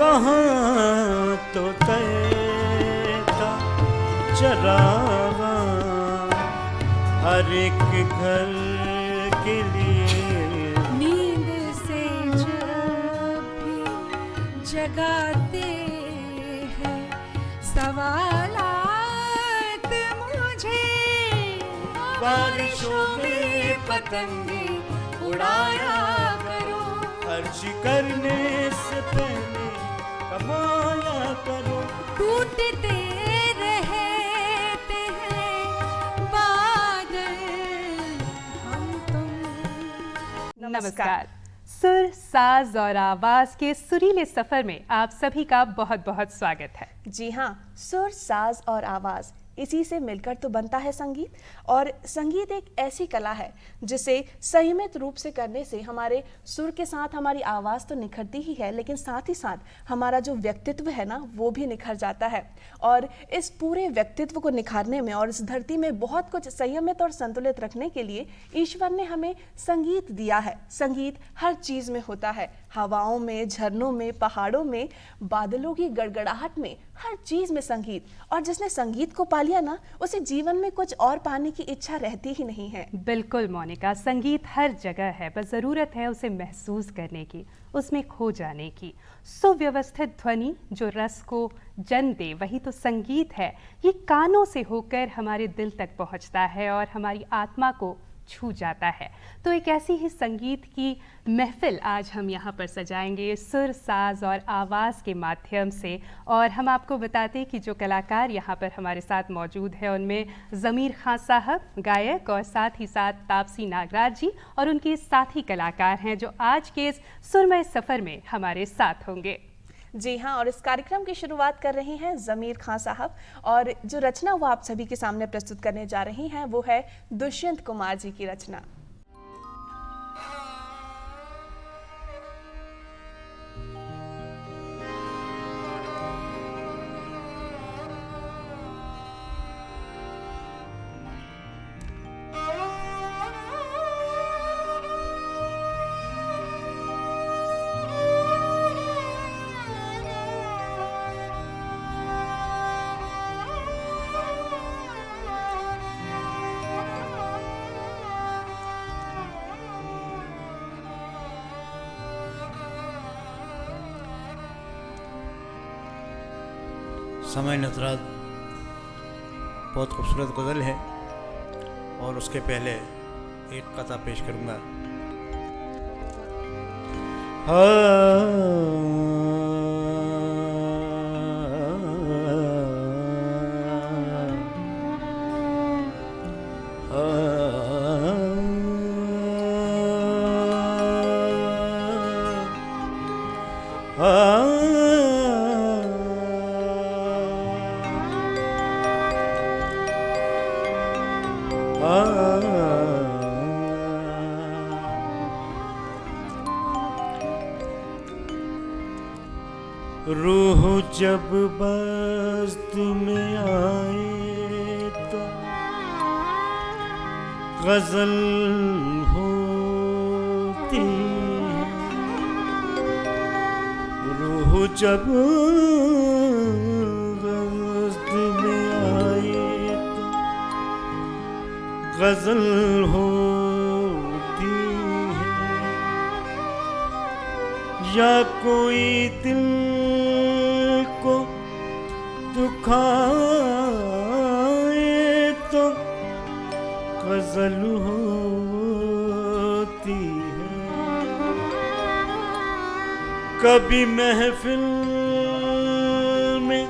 कहाँ तो तैरता चरागा, हर एक घर के लिए नींद से जब भी जगाते हैं सवालात मुझे, बारिशों में पतंगे उड़ाया करो, खर्च करने से पहले कमाया करो, टूटते रहते हैं बादल हम तुम। नमस्कार। सुर, साज और आवाज के सुरीले सफर में आप सभी का बहुत बहुत स्वागत है। जी हाँ, सुर, साज और आवाज़ इसी से मिलकर तो बनता है संगीत। और संगीत एक ऐसी कला है जिसे संयमित रूप से करने से हमारे सुर के साथ हमारी आवाज़ तो निखरती ही है, लेकिन साथ ही साथ हमारा जो व्यक्तित्व है ना, वो भी निखर जाता है। और इस पूरे व्यक्तित्व को निखारने में और इस धरती में बहुत कुछ संयमित और संतुलित रखने के लिए ईश्वर ने हमें संगीत दिया है। संगीत हर चीज़ में होता है, हवाओं में, झरनों में, पहाड़ों में, बादलों की गड़गड़ाहट में, हर चीज़ में संगीत। और जिसने संगीत को पा लिया ना, उसे जीवन में कुछ और पाने की इच्छा रहती ही नहीं है। बिल्कुल मोनिका, संगीत हर जगह है, बस ज़रूरत है उसे महसूस करने की, उसमें खो जाने की। सुव्यवस्थित ध्वनि जो रस को जन्म दे, वही तो संगीत है। ये कानों से होकर हमारे दिल तक पहुंचता है और हमारी आत्मा को छू जाता है। तो एक ऐसी ही संगीत की महफिल आज हम यहाँ पर सजाएंगे सुर, साज और आवाज़ के माध्यम से। और हम आपको बताते हैं कि जो कलाकार यहाँ पर हमारे साथ मौजूद है उनमें ज़मीर खान साहब गायक और साथ ही साथ तापसी नागराज जी और उनके साथी कलाकार हैं जो आज के इस सुरमय सफ़र में हमारे साथ होंगे। जी हाँ, और इस कार्यक्रम की शुरुआत कर रही हैं ज़मीर खान साहब, और जो रचना वो आप सभी के सामने प्रस्तुत करने जा रही हैं वो है दुष्यंत कुमार जी की रचना। समय नटराज बहुत खूबसूरत गज़ल है, और उसके पहले एक कथा पेश करूँगा। रूह जब बस्त में आए तो गजल होती है, रूह जब बस्त में आए तो गजल होती है, या कोई दिल को दुखाए तो गजल होती है। कभी महफिल में,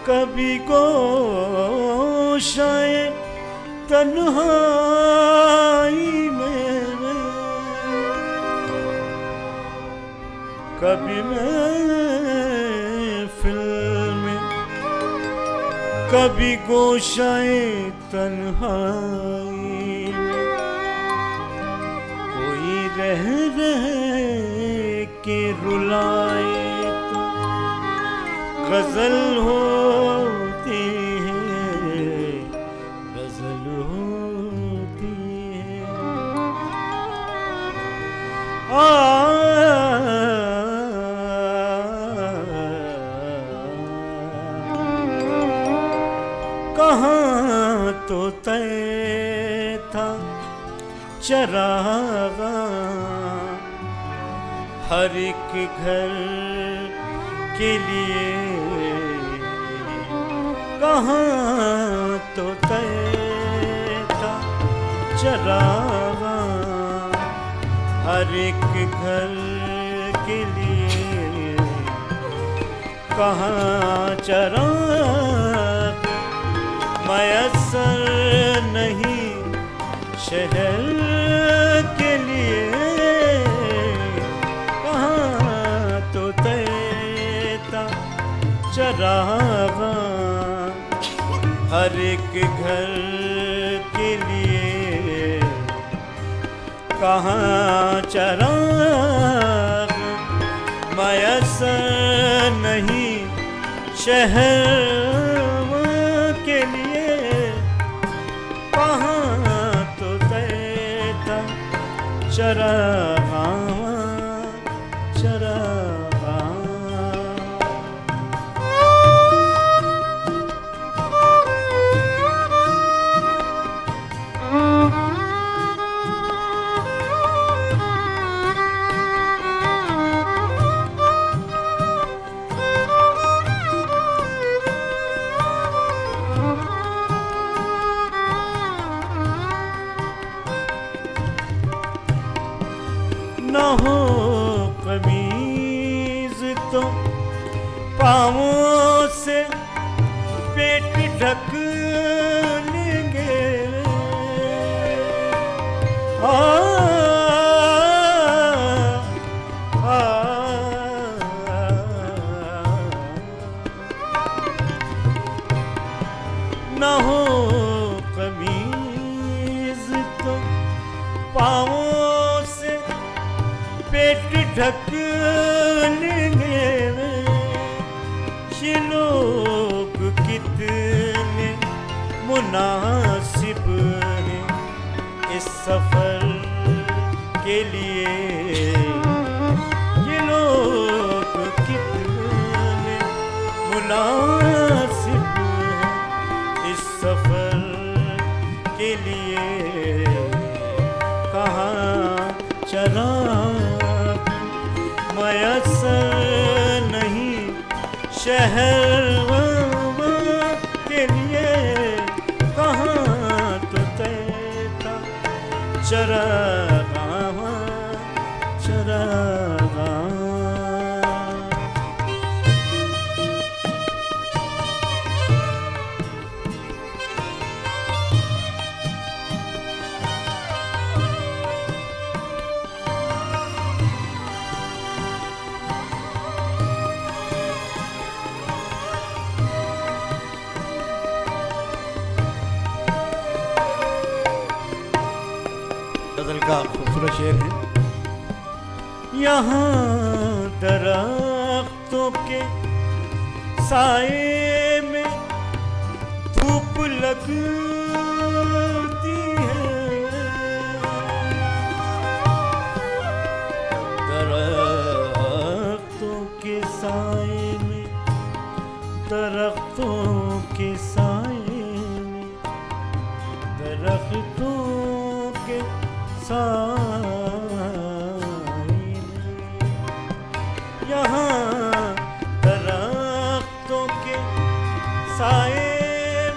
कभी गोशाए तन्हाई में, कभी महफिल में, कभी गोशाए तन्हाई में, कोई रह के रुलाए तो गजल होती है, गजल होती है। था चरागा, हर एक घर के लिए कहाँ तो तय था चरागा, हर एक घर के लिए कहाँ चरागा। मयसर नहीं शहर के लिए कहाँ तो तय था चरागा, हर एक घर के लिए कहाँ चरागा। मयसर नहीं शहर के लिए कहाँ तो तय था चरागा, चरागा। न हो कमीज तो पाँवों से पेट ढक लेंगे, न हो कमीज तो पाँवों से पेट ढक लेंगे। ये लोग कितने मुनासिब हैं इस सफर के लिए, ये लोग कितने मुनासिब हैं इस सफर के लिए कहाँ चला। मयसर नहीं शहर के लिए कहाँ तो तय था चरागा, चरागा। गज़ल का खूबसूरत शेर है। यहाँ दरख्तों के साए में धूप लगती है, दरख्तों के साए में, दरख्तों के साए में, दरख्तों के साए में, यहाँ दरख्तों के साए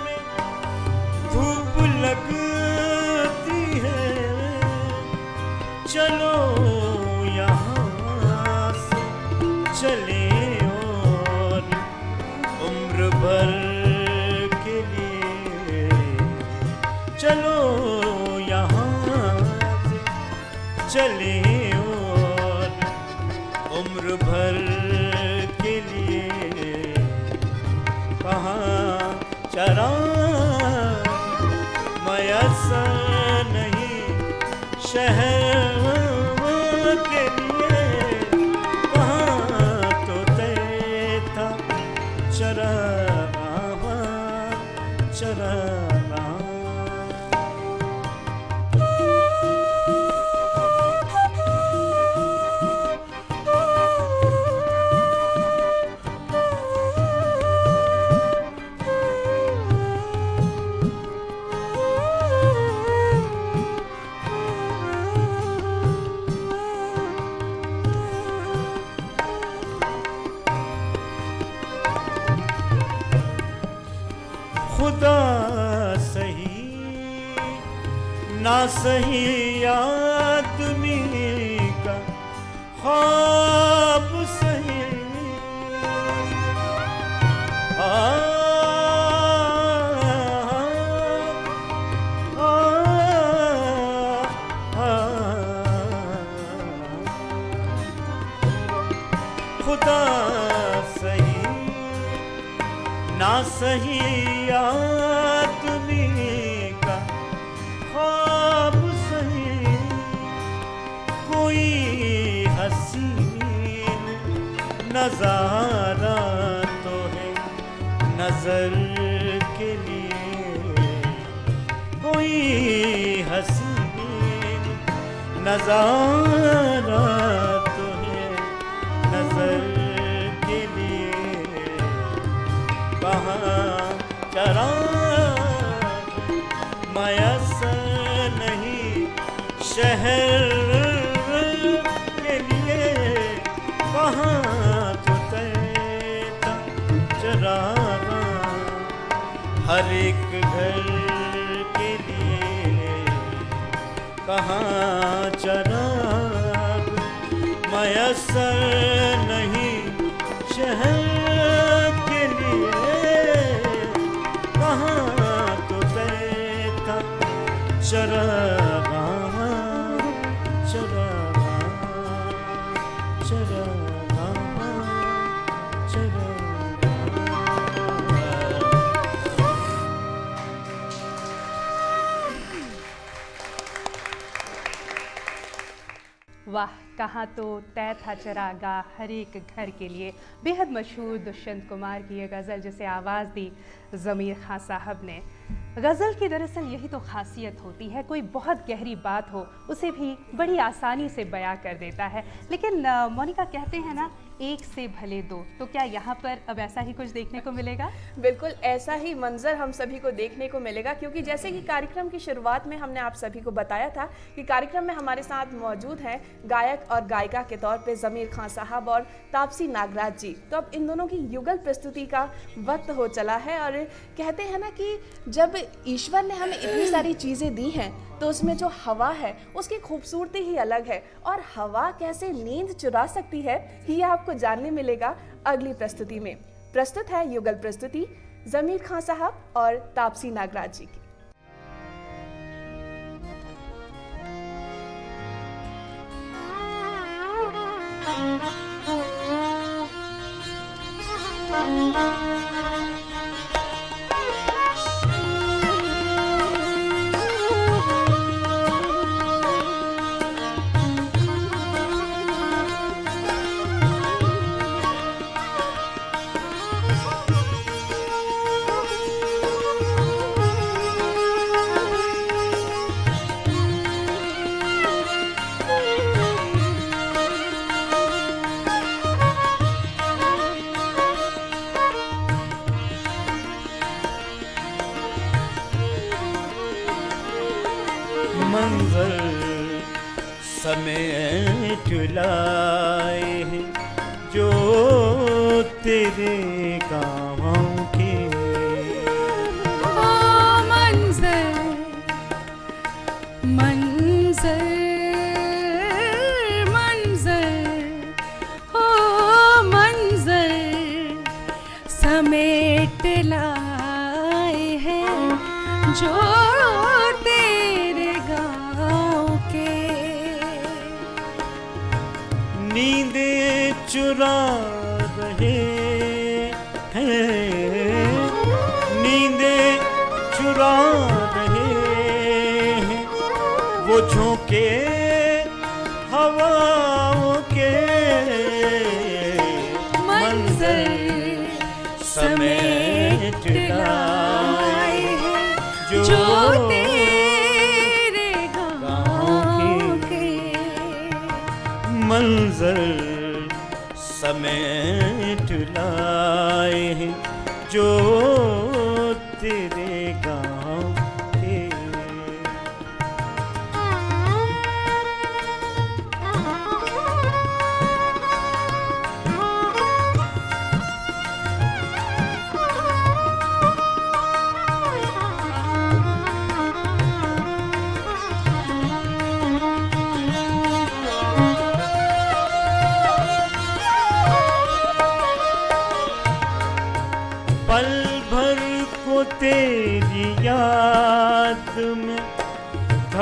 में धूप लगती है। चलो यहाँ से चले और उम्र भर के लिए, चलो चले और उम्र भर के लिए कहाँ चरा। मयसर नहीं शहर के लिए कहाँ तो तय था चरागा, चरागा। खुदा सही ना सही आदमी का ख्वाब सही खुदा सही ना सही आदमी का ख्वाब सही कोई हसीन नजारा तो है नजर के लिए कोई हसीन नजारा तो है नजर के लिए कहाँ चराग मयस्सर नहीं शहर के लिए कहाँ तो तैरता चराग हर एक घर के लिए कहाँ चराग मयस्सर नहीं शहर के लिए कहाँ तो तैरता चरागा चरागा चरागा चरागा। वाह, कहाँ तो तय था चरागा हर एक घर के लिए। बेहद मशहूर दुष्यंत कुमार की ये गज़ल जिसे आवाज़ दी ज़मीर खां साहब ने। गज़ल की दरअसल यही तो खासियत होती है, कोई बहुत गहरी बात हो उसे भी बड़ी आसानी से बयां कर देता है। लेकिन मोनिका कहते हैं ना, एक से भले दो, तो क्या यहाँ पर अब ऐसा ही कुछ देखने को मिलेगा? बिल्कुल ऐसा ही मंजर हम सभी को देखने को मिलेगा, क्योंकि जैसे कि कार्यक्रम की शुरुआत में हमने आप सभी को बताया था कि कार्यक्रम में हमारे साथ मौजूद हैं गायक और गायिका के तौर पे ज़मीर खां साहब और तापसी नागराज जी। तो अब इन दोनों की युगल प्रस्तुति का वक्त हो चला है। और कहते हैं ना कि जब ईश्वर ने हमें इतनी सारी चीज़ें दी हैं तो उसमें जो हवा है उसकी खूबसूरती ही अलग है, और हवा कैसे नींद चुरा सकती है ये आपको जानने मिलेगा अगली प्रस्तुति में। प्रस्तुत है युगल प्रस्तुति ज़मीर खां साहब और तापसी नागराज जी की। मंजर समेट लाए हैं जो तेरे गाँवों के। ओ मंजर मंजर मंजर ओ मंजर समेट लाए हैं जो तेरे गाँव के। नींदें चुरा रहे हैं, नींदें चुरा रहे हैं वो झोंके हवाओं के। मंजर समेट लाए हैं जो तेरे गाँव के। मंजर समेट लाए हैं जो तेरे गाँव के।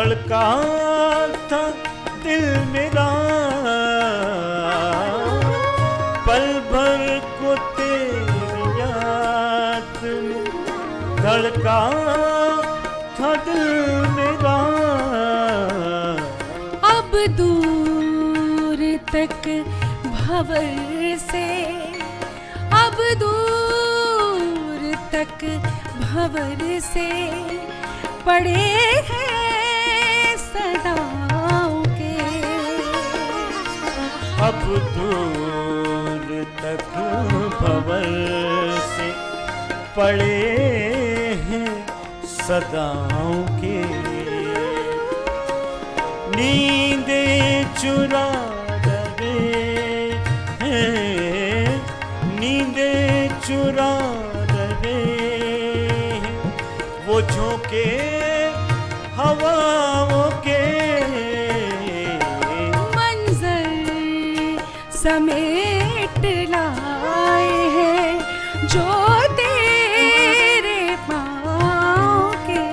धड़का था दिल मेरा, पल भर को तेरी याद में धड़का था दिल मेरा। अब दूर तक भंवर से, अब दूर तक भंवर से पड़े हैं सदाओं के। अब दूर तक भंवर से पड़े हैं सदाओं के। नींदे चुरा रहे हैं, नींदे चुरा रहे हैं वो झोंके हवाओं के। मंजर समेट लाए हैं जो तेरे पाँव के।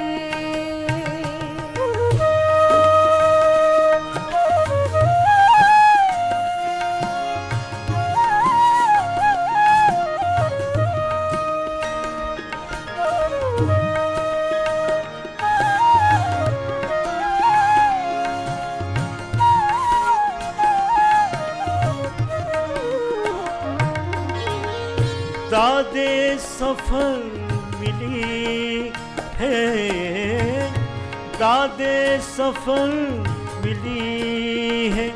दादे सफर मिली है, दादे सफर मिली है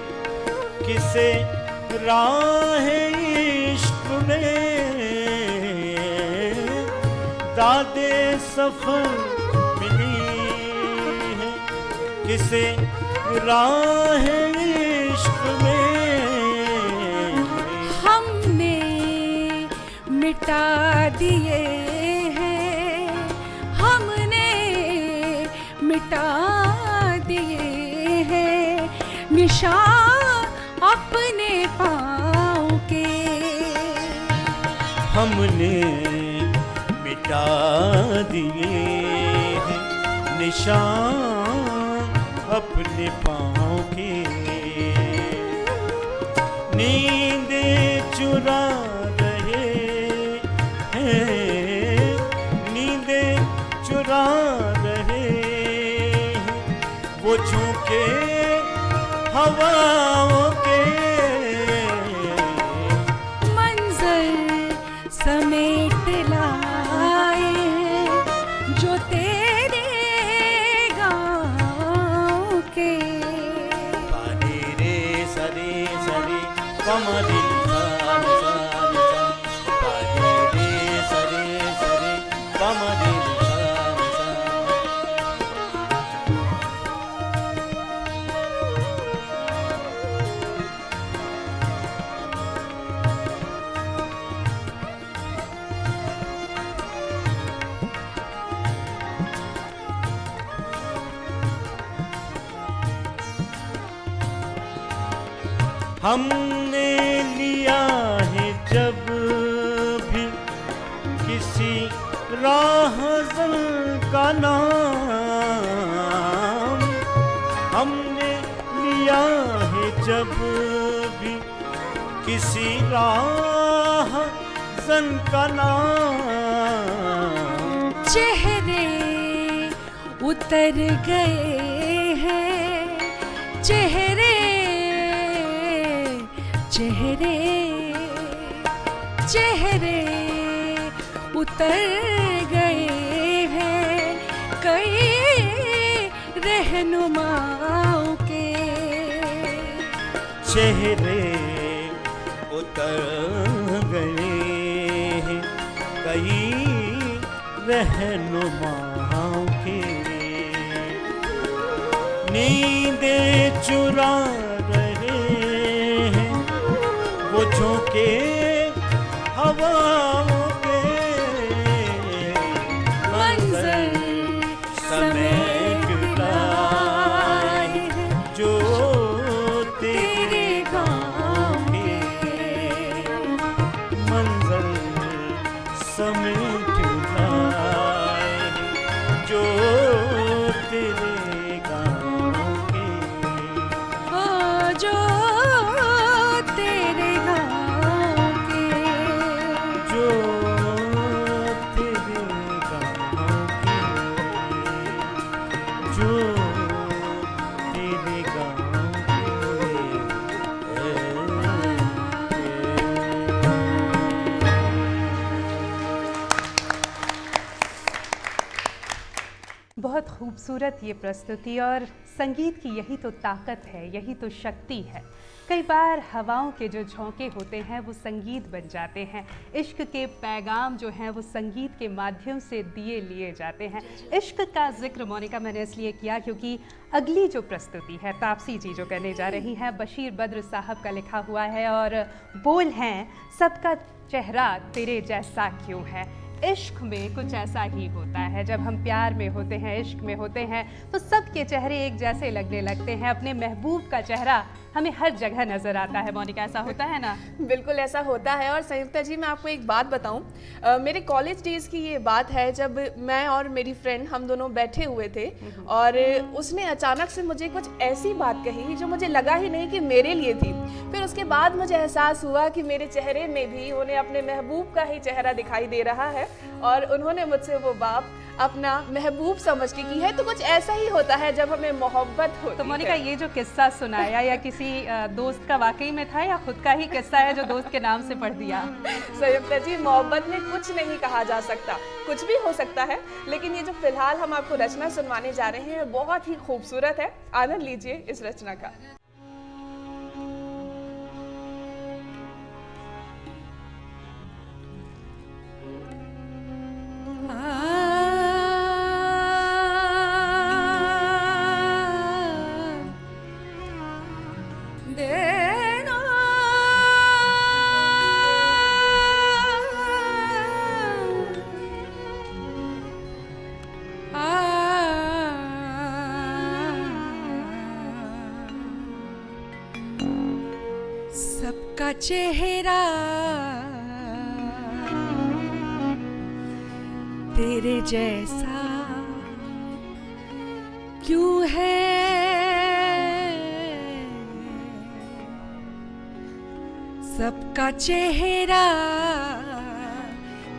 किसे राह इश्क में। दादे सफर मिली है किसे राह इश्क में। मिटा दिए हैं, हमने मिटा दिए हैं निशान अपने पाँव के। हमने मिटा दिए हैं निशान अपने पाँव के। नींदे चुरा नींदे चुरा रहे हैं वो झोंके हवाओं के। मंजर समेट लाए हैं जो तेरे गाँव के। पानी रे सरे सरे कमरी हमने लिया है जब भी किसी राहज़न का नाम। हमने लिया है जब भी किसी राहज़न का नाम। चेहरे उतर गए हैं, चेहरे चेहरे चेहरे उतर गए हैं कई रहनुमाओं के। चेहरे उतर गए हैं कई रहनुमाओं के। नींदे चुरा रहे हैं वो झोंके हवाओं के। मंजर समेट लाए हैं जो तेरे गाँव के। मंजर समेट लाए जो तेरे गाँव खूबसूरत ये प्रस्तुति, और संगीत की यही तो ताकत है, यही तो शक्ति है। कई बार हवाओं के जो झोंके होते हैं वो संगीत बन जाते हैं। इश्क के पैगाम जो हैं वो संगीत के माध्यम से दिए लिए जाते हैं। इश्क का जिक्र मोनिका मैंने इसलिए किया क्योंकि अगली जो प्रस्तुति है तापसी जी जो करने जा रही हैं, बशीर बद्र साहब का लिखा हुआ है और बोल हैं, सबका चेहरा तेरे जैसा क्यों है। इश्क में कुछ ऐसा ही होता है, जब हम प्यार में होते हैं, इश्क में होते हैं तो सबके चेहरे एक जैसे लगने लगते हैं। अपने महबूब का चेहरा हमें हर जगह नज़र आता है। मोनिका, ऐसा होता है ना? बिल्कुल ऐसा होता है। और संयुक्ता जी, मैं आपको एक बात बताऊं, मेरे कॉलेज डेज़ की ये बात है जब मैं और मेरी फ्रेंड हम दोनों बैठे हुए थे और उसने अचानक से मुझे कुछ ऐसी बात कही जो मुझे लगा ही नहीं कि मेरे लिए थी। फिर उसके बाद मुझे एहसास हुआ कि मेरे चेहरे में भी उन्हें अपने महबूब का ही चेहरा दिखाई दे रहा है और उन्होंने मुझसे वो बात अपना महबूब समझ के की है। तो कुछ ऐसा ही होता है जब हमें मोहब्बत होती है। तो मोनिका, ये जो किस्सा सुनाया या किसी दोस्त का वाकई में था या खुद का ही किस्सा है जो दोस्त के नाम से पढ़ दिया? संयुक्ता जी, मोहब्बत में कुछ नहीं कहा जा सकता, कुछ भी हो सकता है, लेकिन ये जो फिलहाल हम आपको रचना सुनवाने जा रहे हैं बहुत ही खूबसूरत है। आनंद लीजिए इस रचना का। सबका चेहरा तेरे जैसा क्यों है, सबका चेहरा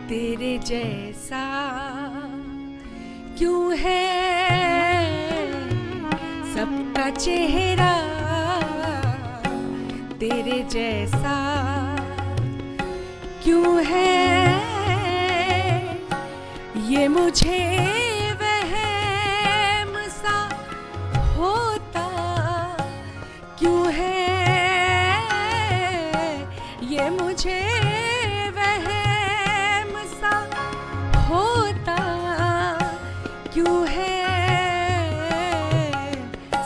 तेरे जैसा क्यों है, सबका चेहरा तेरे जैसा क्यों है, ये मुझे वहम सा होता क्यों है, ये मुझे वहम सा होता क्यों है,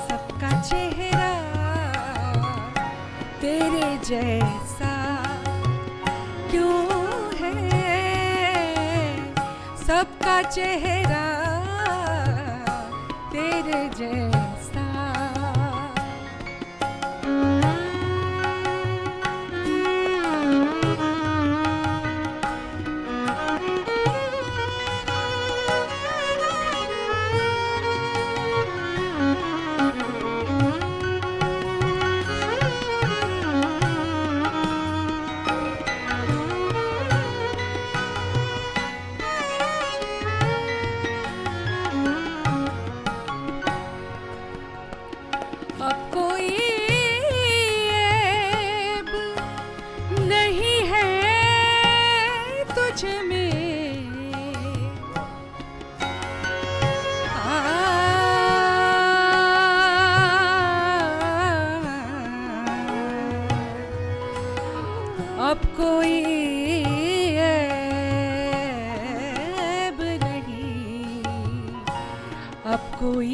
सबका चेहरा तेरे जैसा क्यों है, सबका चेहरा तेरे जैसा। अब कोई ऐब नहीं है तुझ में, अब कोई ऐब नहीं, अब कोई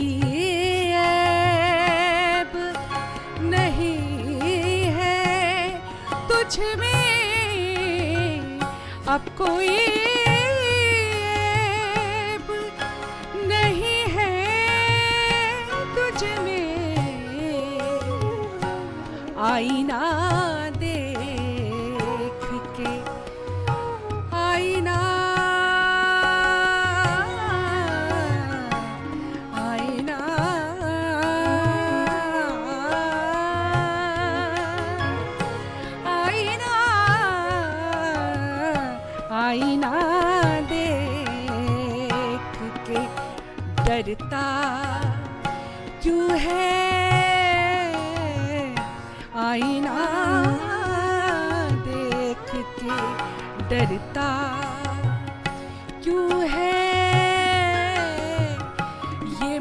अब कोई ऐब नहीं है तुझ में, आईना देख के, आईना आईना आईना देख के डरता क्यों है, आईना देख के डरता क्यों है, ये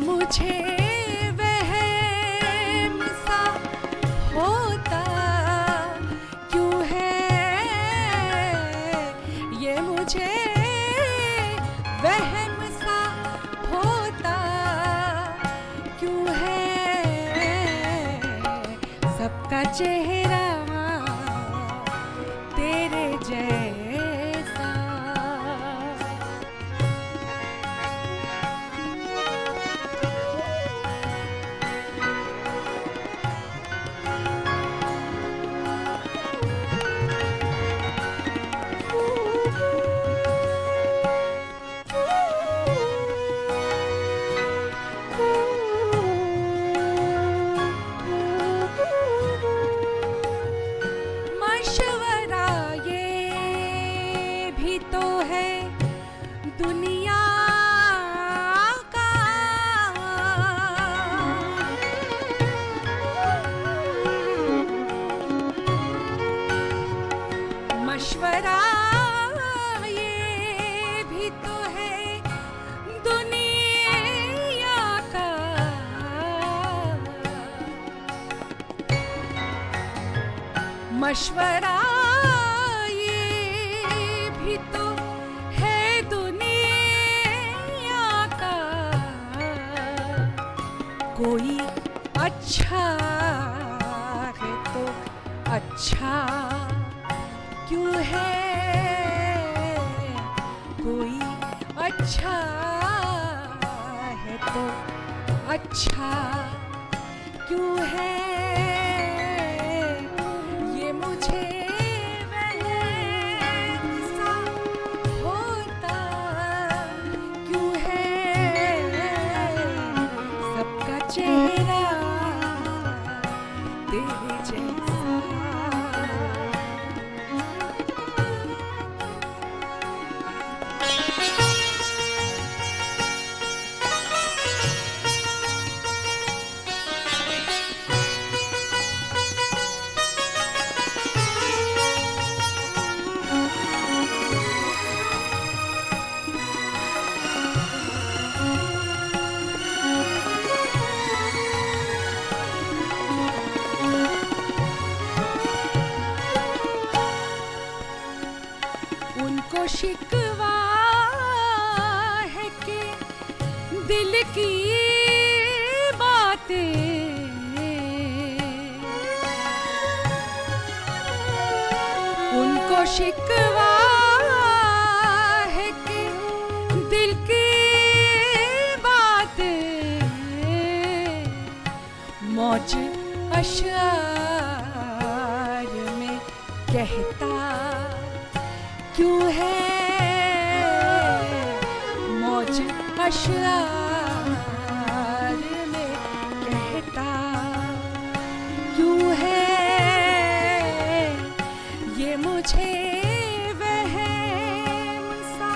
चेहरा तेरे जैसा। मशवरा ये भी तो है दुनिया का, मशवरा ये भी तो है दुनिया का। मशवरा ये भी तो है दुनिया का। कोई अच्छा है तो अच्छा क्यों है, कोई अच्छा है तो अच्छा क्यों है। ये मुझे वहम सा होता क्यों है, सबका चेहरा तेरे जैसा। उनको शिकवा है कि दिल की बातें, उनको शिकवा है कि दिल की बातें मौज अशआर में कहता क्यों है, मौज अशआर में कहता क्यों है। ये मुझे वहम सा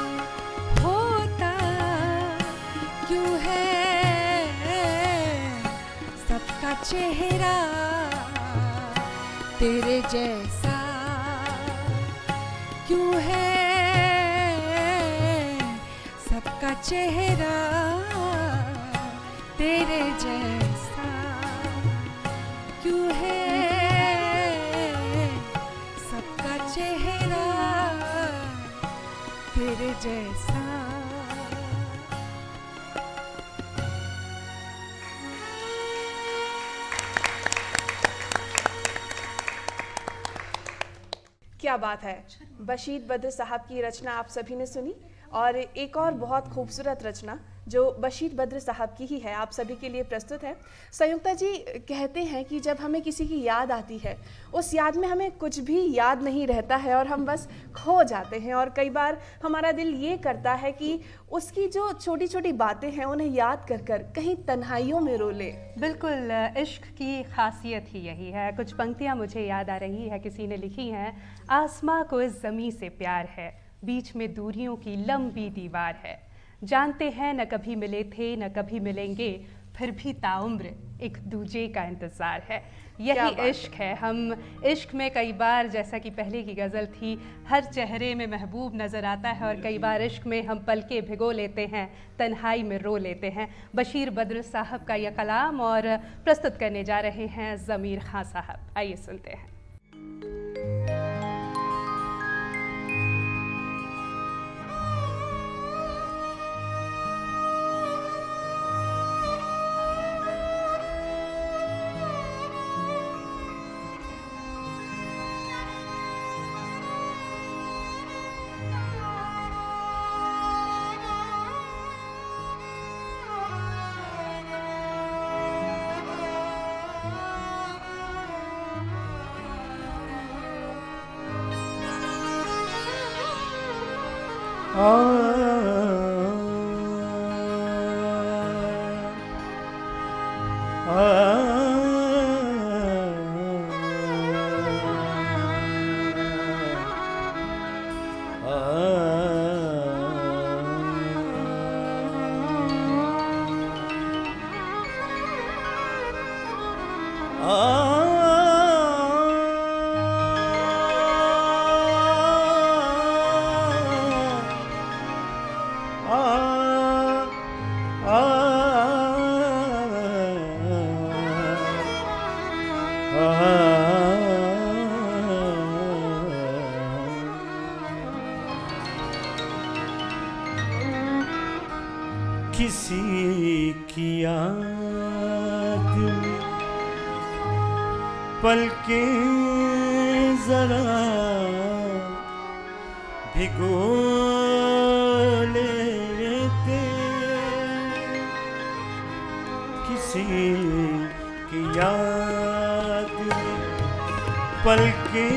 होता क्यों है, सबका चेहरा तेरे जैसा क्यों है, सबका चेहरा तेरे जैसा क्यों है, सबका चेहरा तेरे जैसा। क्या बात है, बशीर बद्र साहब की रचना आप सभी ने सुनी, और एक और बहुत खूबसूरत रचना जो बशीर बद्र साहब की ही है आप सभी के लिए प्रस्तुत है। संयुक्ता जी कहते हैं कि जब हमें किसी की याद आती है, उस याद में हमें कुछ भी याद नहीं रहता है और हम बस खो जाते हैं, और कई बार हमारा दिल ये करता है कि उसकी जो छोटी छोटी बातें हैं उन्हें याद कर कर कहीं तन्हाइयों में रो ले। बिल्कुल, इश्क की खासियत ही यही है। कुछ पंक्तियाँ मुझे याद आ रही है, किसी ने लिखी हैं। आसमां को इस ज़मीं से प्यार है, बीच में दूरियों की लंबी दीवार है, जानते हैं न कभी मिले थे न कभी मिलेंगे, फिर भी ताउम्र एक दूजे का इंतज़ार है। यही इश्क है। हम इश्क में कई बार, जैसा कि पहले की गज़ल थी, हर चेहरे में महबूब नज़र आता है, और कई बार इश्क में हम पलके भिगो लेते हैं, तन्हाई में रो लेते हैं। बशीर बद्र साहब का यह कलाम और प्रस्तुत करने जा रहे हैं ज़मीर खां साहब। आइए सुनते हैं। किसी की याद में पलके जरा भिगो लेते, किसी की याद में पलके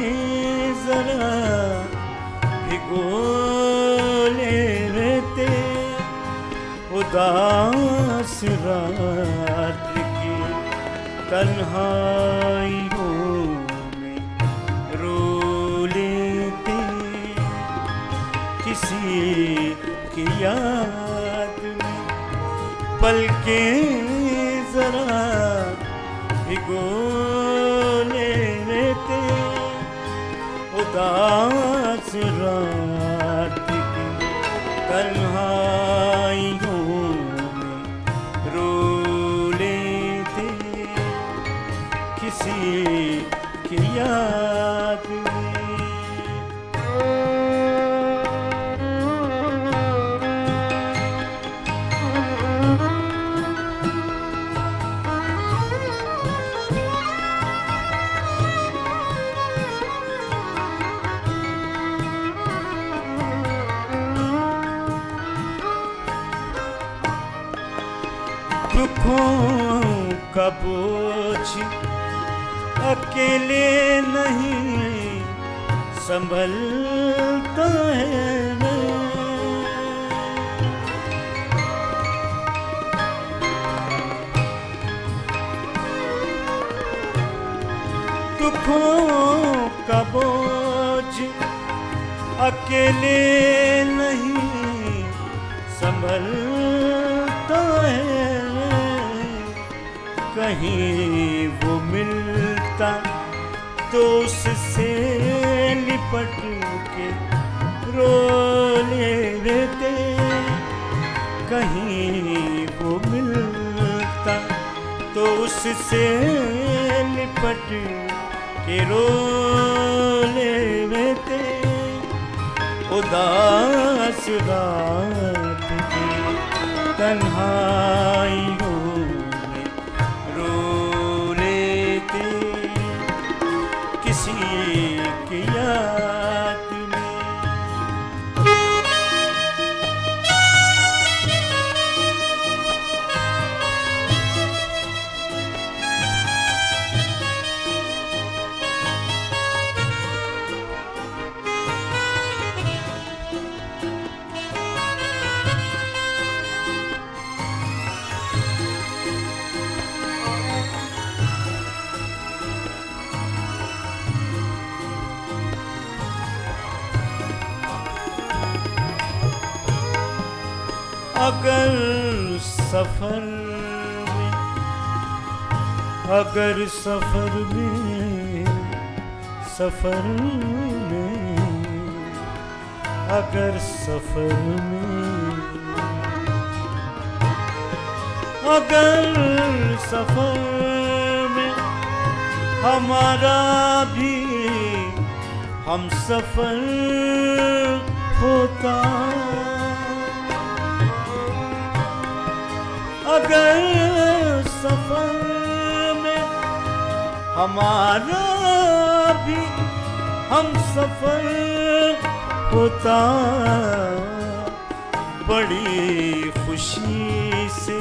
जरा भिगो लेते, उदास रात की तन्हाइयों में रो लेते, किसी की याद में पलके जरा भिगो लेते, उदास रात की तन्हाइयों की याद में। दुखों का बोझ अकेले नहीं संभलता है, दुखों का बोझ अकेले नहीं संभलता है, कहीं वो मिलता तो उससे लिपट के रो लेते, कहीं वो मिलता तो उससे लिपट के रो लेते, उदास रात की तन्हाइयों की याद में। अगर सफर में, अगर सफर में, सफर में, अगर सफर में, अगर सफर में हमारा भी हम सफर होता, अगर सफर में हमारा भी हम सफर होता, बड़ी खुशी से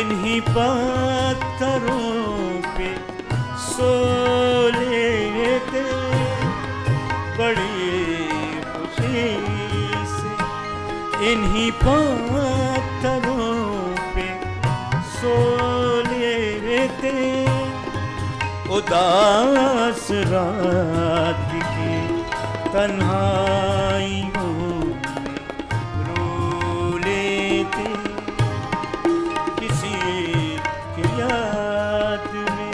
इन्हीं पत्थरों पे सो लेते, बड़ी खुशी से इन्हीं पत्थरों पे सो लेते उदास रात की तन्हाइयों में रो लेते किसी की याद में।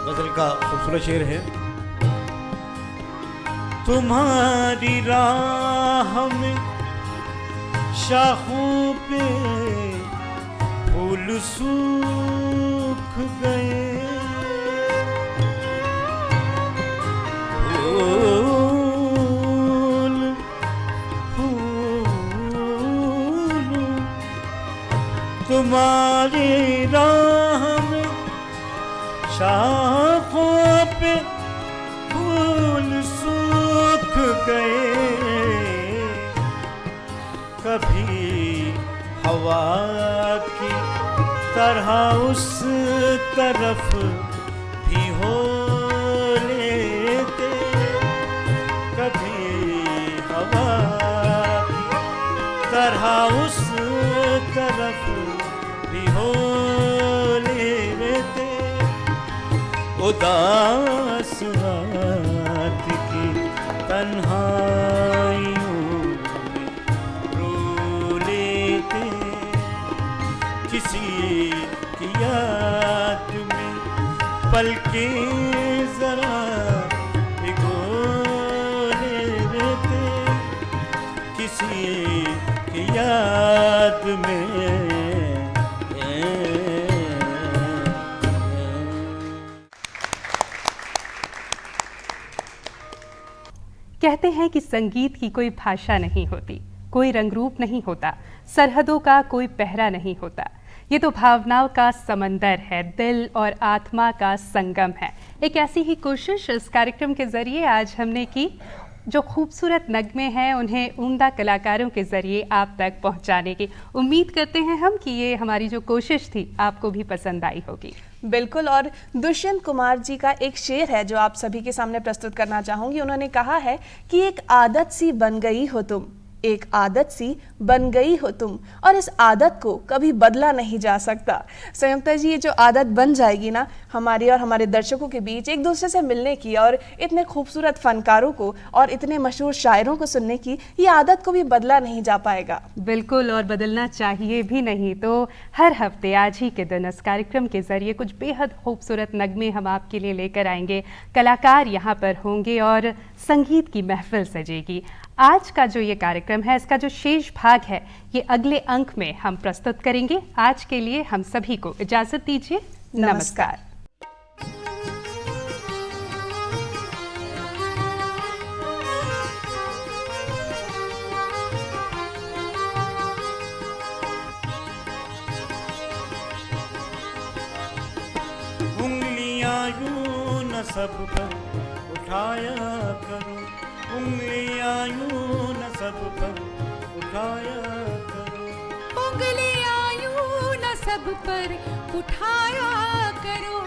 गजल का खूबसूरत शेर है। तुम्हारी राह में शाखों पे फूल सूख गए, फूल फूल तुम्हारी राह में शाखों पे फूल सूख गए, कभी हवा की तरह उस तरफ भी हो लेते, कभी हवा की तरह उस तरफ भी हो लेते उदास रात की तन्हाइयों में रो लेते किसी की याद में पलकें जरा भिगो लेते किसी की याद में। कहते हैं कि संगीत की कोई भाषा नहीं होती, कोई रंग रूप नहीं होता, सरहदों का कोई पहरा नहीं होता। ये तो भावनाओं का समंदर है, दिल और आत्मा का संगम है। एक ऐसी ही कोशिश इस कार्यक्रम के ज़रिए आज हमने की। जो खूबसूरत नगमे हैं उन्हें उम्दा कलाकारों के ज़रिए आप तक पहुंचाने की उम्मीद करते हैं हम कि ये हमारी जो कोशिश थी आपको भी पसंद आई होगी। बिल्कुल। और दुष्यंत कुमार जी का एक शेर है जो आप सभी के सामने प्रस्तुत करना चाहूँगी। उन्होंने कहा है कि एक आदत सी बन गई हो तुम, एक आदत सी बन गई हो तुम, और इस आदत को कभी बदला नहीं जा सकता। संयुक्ता जी, ये जो आदत बन जाएगी ना हमारी और हमारे दर्शकों के बीच एक दूसरे से मिलने की और इतने खूबसूरत फनकारों को और इतने मशहूर शायरों को सुनने की, ये आदत को भी बदला नहीं जा पाएगा। बिल्कुल, और बदलना चाहिए भी नहीं। तो हर हफ्ते आज ही के दिन इस कार्यक्रम के ज़रिए कुछ बेहद खूबसूरत नगमे हम आपके लिए लेकर आएंगे। कलाकार यहाँ पर होंगे और संगीत की महफिल सजेगी। आज का जो ये कार्यक्रम है, इसका जो शेष भाग है, ये अगले अंक में हम प्रस्तुत करेंगे। आज के लिए हम सभी को इजाज़त दीजिए। नमस्कार। उंगलियां यूं न सब पर उठाया करो, उंगलियां यूं न सब पर उठाया करो, उंगलियां यूं न सब पर उठाया करो,